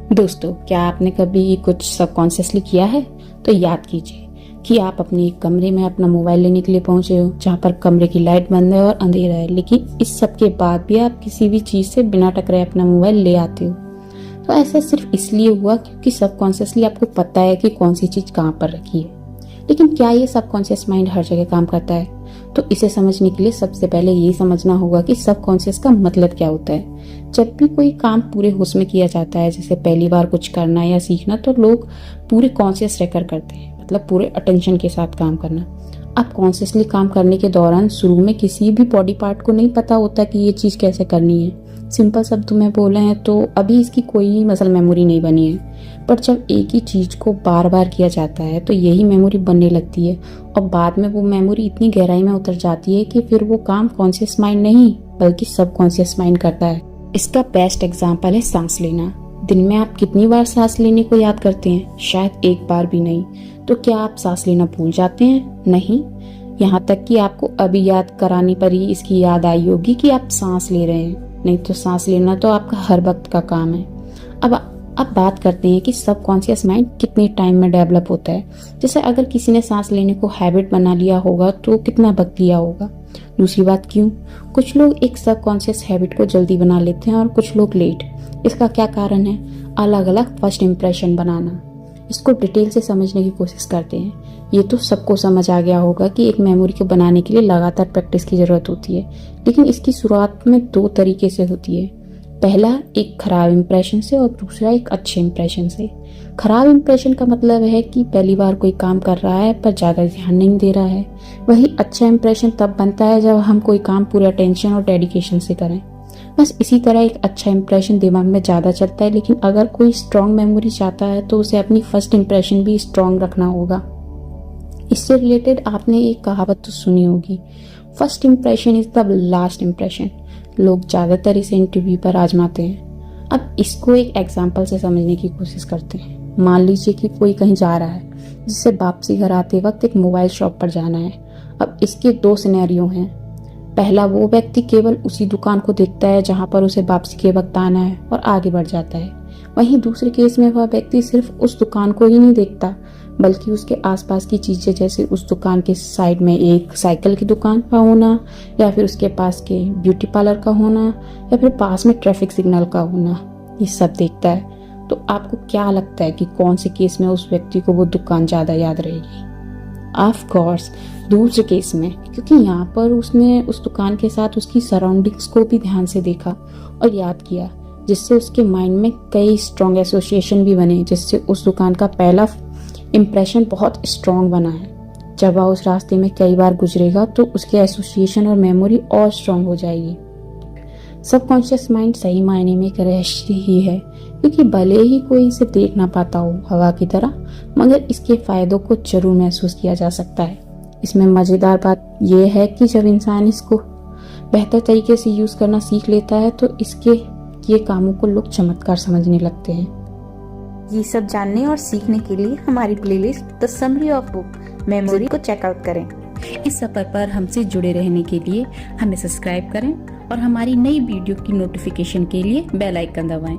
दोस्तों, क्या आपने कभी कुछ सबकॉन्शियसली किया है? तो याद कीजिए कि आप अपने एक कमरे में अपना मोबाइल लेने के लिए पहुंचे हो, जहां पर कमरे की लाइट बंद है और अंधेरा है, लेकिन इस सब के बाद भी आप किसी भी चीज से बिना टकराए अपना मोबाइल ले आते हो। तो ऐसा सिर्फ इसलिए हुआ क्योंकि सबकॉन्शियसली आपको पता है कि कौन सी चीज कहाँ पर रखी है। लेकिन क्या ये सबकॉन्शियस माइंड हर जगह काम करता है? तो इसे समझने के लिए सबसे पहले यही समझना होगा कि सबकॉन्शियस का मतलब क्या होता है। जब भी कोई काम पूरे होश में किया जाता है, जैसे पहली बार कुछ करना या सीखना, तो लोग पूरे कॉन्शियस रहकर करते हैं, मतलब पूरे अटेंशन के साथ काम करना। अब कॉन्शियसली काम करने के दौरान शुरू में किसी भी बॉडी पार्ट को नहीं पता होता कि ये चीज कैसे करनी है। सिंपल शब्द में बोले हैं तो अभी इसकी कोई मसल मेमोरी नहीं बनी है, पर जब एक ही चीज को बार बार किया जाता है तो यही मेमोरी बनने लगती है और बाद में वो मेमोरी इतनी गहराई में उतर जाती है कि फिर वो काम कॉन्शियस माइंड नहीं बल्कि सबकॉन्शियस माइंड करता है। इसका बेस्ट एग्जांपल है सांस लेना। दिन में आप कितनी बार सांस लेने को याद करते हैं? शायद एक बार भी नहीं। तो क्या आप सांस लेना भूल जाते हैं? नहीं। यहाँ तक कि आपको अभी याद कराने पर ही इसकी याद आई होगी कि आप सांस ले रहे हैं। नहीं तो सांस लेना तो आपका हर वक्त का काम है। अब बात करते हैं कि सबकॉन्शियस माइंड कितने टाइम में डेवलप होता है। जैसे अगर किसी ने सांस लेने को हैबिट बना लिया होगा तो कितना वक्त लिया होगा। दूसरी बात, क्यों कुछ लोग एक सबकॉन्शियस हैबिट को जल्दी बना लेते हैं और कुछ लोग लेट। इसका क्या कारण है? अलग अलग फर्स्ट इम्प्रेशन बनाना। इसको डिटेल से समझने की कोशिश करते हैं। ये तो सबको समझ आ गया होगा कि एक मेमोरी को बनाने के लिए लगातार प्रैक्टिस की जरूरत होती है, लेकिन इसकी शुरुआत में दो तरीके से होती है। पहला एक खराब इंप्रेशन से और दूसरा एक अच्छे इंप्रेशन से। खराब इंप्रेशन का मतलब है कि पहली बार कोई काम कर रहा है पर ज्यादा ध्यान नहीं दे रहा है। वही अच्छा इंप्रेशन तब बनता है जब हम कोई काम पूरे अटेंशन और डेडिकेशन से करें। बस इसी तरह एक अच्छा इंप्रेशन दिमाग में ज्यादा चलता है, लेकिन अगर कोई स्ट्रॉन्ग मेमोरी चाहता है तो उसे अपनी फर्स्ट इंप्रेशन भी स्ट्रॉन्ग रखना होगा। इससे रिलेटेड आपने एक कहावत तो सुनी होगी, first impression is the last impression. लोग ज्यादातर इसे इंटरव्यू पर आजमाते हैं। अब इसको एक एग्जाम्पल से समझने की कोशिश करते हैं। मान लीजिए कि कोई कहीं जा रहा है, जिससे वापसी घर आते वक्त एक मोबाइल शॉप पर जाना है। अब इसके दो सिनेरियो हैं। पहला, वो व्यक्ति केवल उसी दुकान को देखता है जहां पर उसे वापसी के वक्त आना है और आगे बढ़ जाता है। वहीं दूसरे केस में वह व्यक्ति सिर्फ उस दुकान को ही नहीं देखता बल्कि उसके आसपास की चीजें, जैसे उस दुकान के साइड में एक साइकिल की दुकान का होना, या फिर उसके पास के ब्यूटी पार्लर का होना, या फिर पास में ट्रैफिक सिग्नल का होना, ये सब देखता है। तो आपको क्या लगता है कि कौन से केस में उस व्यक्ति को वो दुकान ज्यादा याद रहेगी? ऑफ कोर्स दूसरे केस में, क्योंकि यहाँ पर उसने उस दुकान के साथ उसकी सराउंडिंग्स को भी ध्यान से देखा और याद किया, जिससे उसके माइंड में कई स्ट्रॉन्ग एसोसिएशन भी बने, जिससे उस दुकान का पहला इम्प्रेशन बहुत स्ट्रॉन्ग बना है। जब वह उस रास्ते में कई बार गुजरेगा तो उसके एसोसिएशन और मेमोरी और स्ट्रॉन्ग हो जाएगी। सबकॉन्शियस माइंड सही मायने में एक रहस्य ही है, क्योंकि भले ही कोई इसे देख ना पाता हो हवा की तरह, मगर इसके फायदों को जरूर महसूस किया जा सकता है। इसमें मजेदार बात यह है कि जब इंसान इसको बेहतर तरीके से यूज करना सीख लेता है तो इसके ये कामों को लोग चमत्कार समझने लगते हैं। ये सब जानने और सीखने के लिए हमारी playlist the summary of book memory को चेकआउट करें। इस सफर पर हमसे जुड़े रहने के लिए हमें सब्सक्राइब करें और हमारी नई वीडियो की नोटिफिकेशन के लिए बेल आइकन दबाएं।